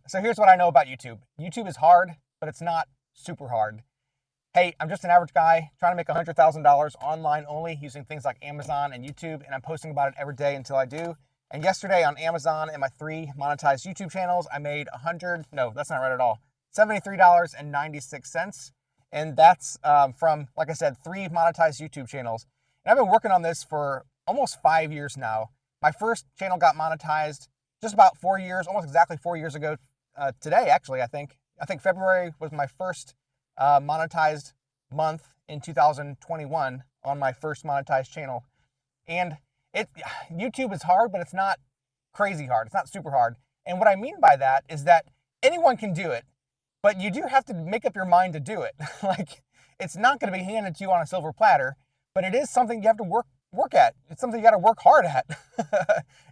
So here's what I know about YouTube. YouTube is hard, but it's not super hard. Hey, I'm just an average guy trying to make $100,000 online only using things like Amazon and YouTube, and I'm posting about it every day until I do. And yesterday on Amazon and my 3 monetized YouTube channels, I made no, that's not right at all, $73.96. And that's from, like I said, 3 monetized YouTube channels. And I've been working on this for almost 5 years now. My first channel got monetized just about 4 years, almost exactly 4 years ago today, actually, I think. I think February was my first monetized month in 2021 on my first monetized channel. And it YouTube is hard, but it's not crazy hard. It's not super hard. And what I mean by that is that anyone can do it, but you do have to make up your mind to do it. Like, it's not going to be handed to you on a silver platter, but it is something you have to work at. It's something you got to work hard at.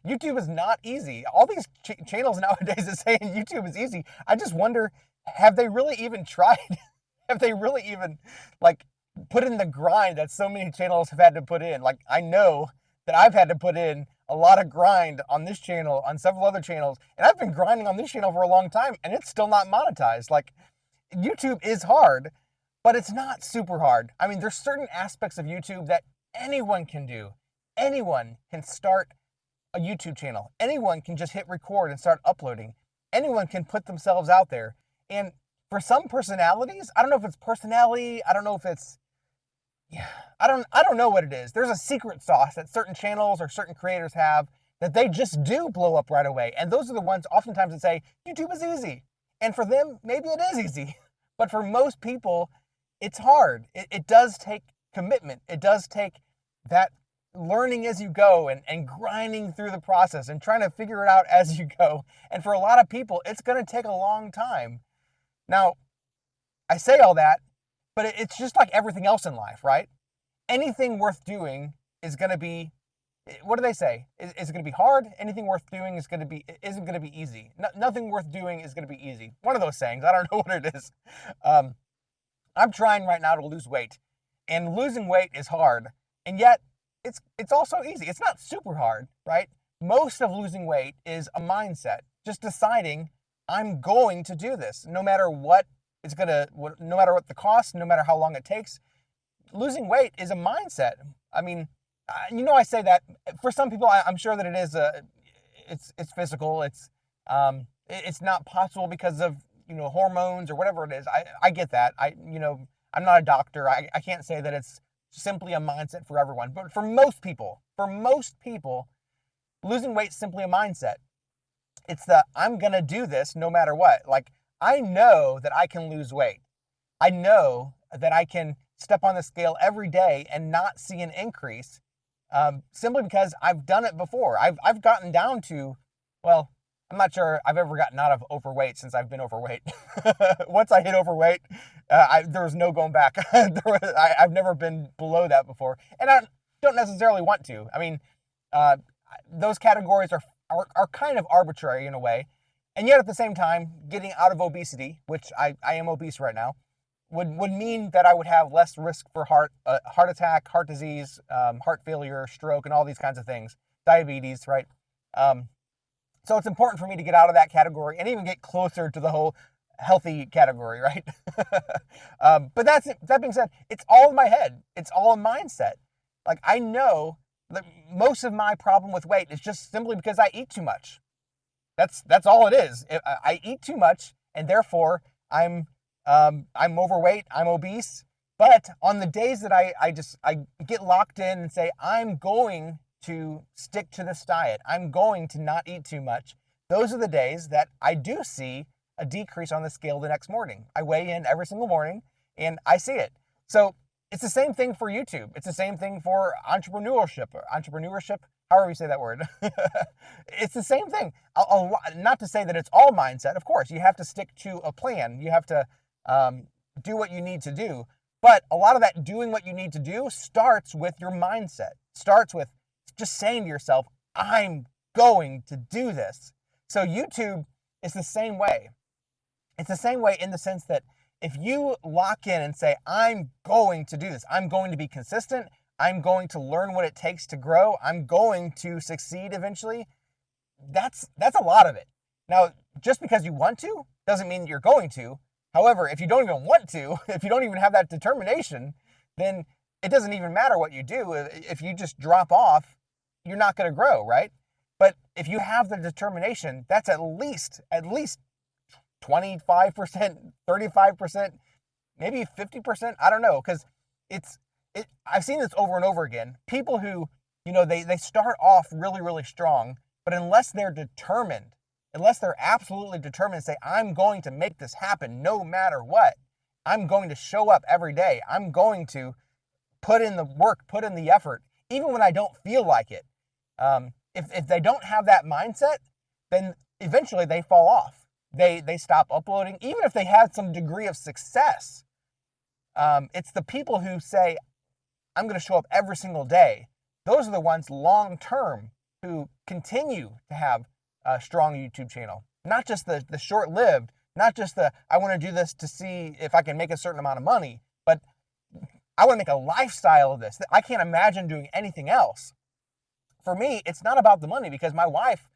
YouTube is not easy. All these channels nowadays are saying YouTube is easy. I just wonder, have they really even tried? Have they really even like put in the grind that so many channels have had to put in? Like, I know that I've had to put in a lot of grind on this channel, on several other channels, and I've been grinding on this channel for a long time, and it's still not monetized. Like, YouTube is hard, but it's not super hard. I mean, there's certain aspects of YouTube that anyone can do. Anyone can start a YouTube channel. Anyone can just hit record and start uploading. Anyone can put themselves out there. And for some personalities, I don't know if it's personality, I don't know if it's yeah, I don't know what it is. There's a secret sauce that certain channels or certain creators have that they just do blow up right away. And those are the ones oftentimes that say YouTube is easy. And for them, maybe it is easy. But for most people, it's hard. It does take commitment. It does take that learning as you go and grinding through the process and trying to figure it out as you go. And for a lot of people, it's going to take a long time. Now, I say all that, but it's just like everything else in life, right? Anything worth doing is going to be, what do they say? Is it going to be hard? Anything worth doing isn't going to be easy. Nothing worth doing is going to be easy. One of those sayings. I don't know what it is. Um, I'm trying right now to lose weight, and losing weight is hard, and yet it's also easy. It's not super hard, right? Most of losing weight is a mindset, just deciding I'm going to do this, no matter what no matter what the cost, no matter how long it takes. Losing weight is a mindset. I mean, I say that for some people, I'm sure that it is it's physical. It's not possible because of hormones or whatever it is. I get that. I'm not a doctor. I can't say that it's simply a mindset for everyone. But for most people, losing weight is simply a mindset. It's I'm gonna do this no matter what. Like, I know that I can lose weight. I know that I can step on the scale every day and not see an increase, simply because I've done it before. I've gotten down to, well, I'm not sure I've ever gotten out of overweight since I've been overweight. Once I hit overweight, there was no going back. I've never been below that before, and I don't necessarily want to. I mean, uh, those categories are kind of arbitrary in a way, and yet at the same time, getting out of obesity, which I am obese right now, would mean that I would have less risk for heart attack, heart disease, heart failure, stroke, and all these kinds of things, diabetes, right? Um, so it's important for me to get out of that category and even get closer to the whole healthy category, right? But that being said, it's all in my head. It's all a mindset. Like, I know that most of my problem with weight is just simply because I eat too much. That's all it is. I eat too much, and therefore I'm overweight. I'm obese. But on the days that I get locked in and say I'm going to stick to this diet, I'm going to not eat too much. Those are the days that I do see a decrease on the scale the next morning. I weigh in every single morning and I see it. So it's the same thing for YouTube. It's the same thing for entrepreneurship, however you say that word. It's the same thing. Not to say that it's all mindset. Of course, you have to stick to a plan. You have to do what you need to do. But a lot of that doing what you need to do starts with your mindset. Starts with just saying to yourself, I'm going to do this. So YouTube is the same way. It's the same way in the sense that if you lock in and say, I'm going to do this, I'm going to be consistent, I'm going to learn what it takes to grow, I'm going to succeed eventually, that's a lot of it. Now, just because you want to doesn't mean you're going to. However, if you don't even want to, if you don't even have that determination, then it doesn't even matter what you do. If you just drop off, you're not going to grow, right? But if you have the determination, that's at least 25%, 35%, maybe 50%. I don't know, because I've seen this over and over again. People who, they start off really, really strong, but unless they're determined, unless they're absolutely determined to say, I'm going to make this happen no matter what, I'm going to show up every day, I'm going to put in the work, put in the effort, even when I don't feel like it. If they don't have that mindset, then eventually they fall off. They stop uploading, even if they had some degree of success. It's the people who say, I'm going to show up every single day. Those are the ones long term who continue to have a strong YouTube channel. Not just the short-lived, not just I want to do this to see if I can make a certain amount of money, but I want to make a lifestyle of this. I can't imagine doing anything else. For me, it's not about the money, because my wife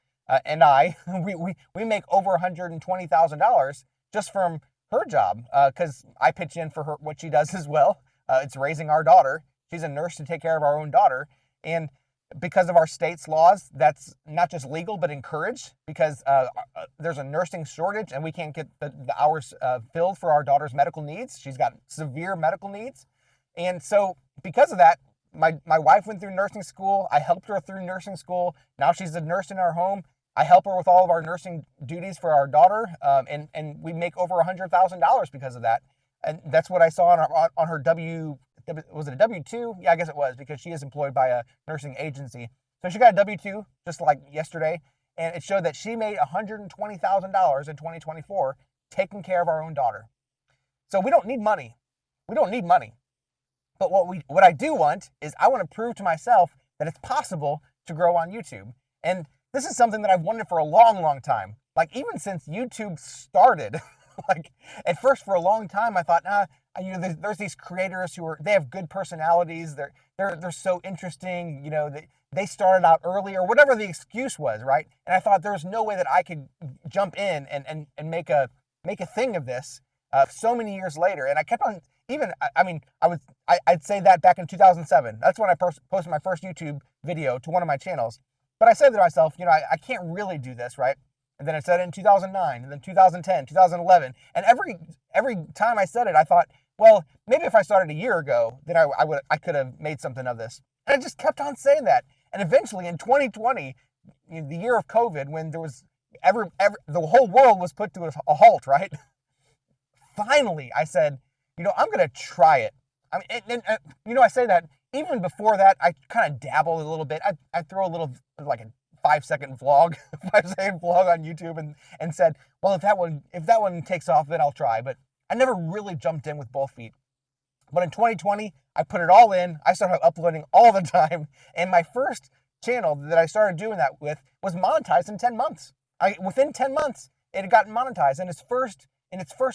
and I, we make over $120,000 just from her job, because I pitch in for her, what she does as well. It's raising our daughter. She's a nurse to take care of our own daughter. And because of our state's laws, that's not just legal, but encouraged, because there's a nursing shortage and we can't get the hours filled for our daughter's medical needs. She's got severe medical needs. And so because of that, my wife went through nursing school. I helped her through nursing school. Now she's a nurse in our home. I help her with all of our nursing duties for our daughter, and we make over $100,000 because of that. And that's what I saw on her was it a W-2? Yeah, I guess it was, because she is employed by a nursing agency. So she got a W-2 just like yesterday, and it showed that she made $120,000 in 2024 taking care of our own daughter. So we don't need money. We don't need money. But what I do want is I want to prove to myself that it's possible to grow on YouTube. And this is something that I've wanted for a long, long time. Like, even since YouTube started, like, at first for a long time I thought, there's these creators they have good personalities. They're so interesting. They started out early, or whatever the excuse was, right? And I thought there's no way that I could jump in and make a thing of this so many years later. And I kept on, I'd say that back in 2007. That's when I posted my first YouTube video to one of my channels. But I said to myself, I can't really do this, right? And then I said it in 2009, and then 2010, 2011. And every time I said it, I thought, well, maybe if I started a year ago, then I could have made something of this. And I just kept on saying that. And eventually in 2020, the year of COVID, when there was the whole world was put to a halt, right? Finally, I said, I'm going to try it. I say that even before that, I kind of dabbled a little bit. I throw a little, like a 5-second vlog, 5-second vlog on YouTube, and said, well, if that one takes off, then I'll try. But I never really jumped in with both feet. But in 2020, I put it all in. I started uploading all the time. And my first channel that I started doing that with was monetized in 10 months. Within 10 months, it had gotten monetized. In its first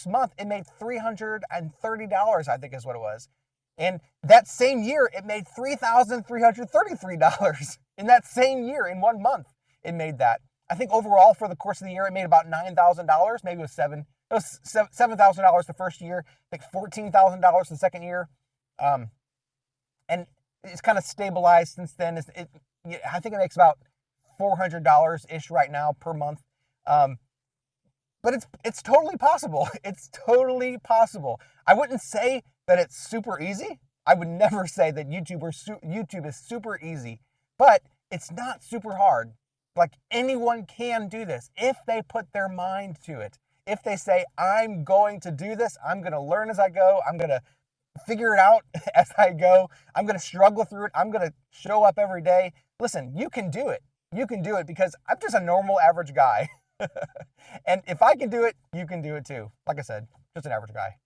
month, it made $330, I think is what it was. And that same year, it made $3,333. In that same year, in 1 month, it made that. I think overall for the course of the year, it made about $9,000. Maybe it was $7,000 the first year. I think $14,000 the second year. And it's kind of stabilized since then. I think it makes about $400-ish right now per month. But it's totally possible. It's totally possible. I wouldn't say that it's super easy. I would never say that YouTube is super easy, but it's not super hard. Like, anyone can do this if they put their mind to it. If they say, I'm going to do this, I'm going to learn as I go, I'm going to figure it out as I go, I'm going to struggle through it, I'm going to show up every day. Listen, you can do it. You can do it, because I'm just a normal, average guy. And if I can do it, you can do it too. Like I said, just an average guy.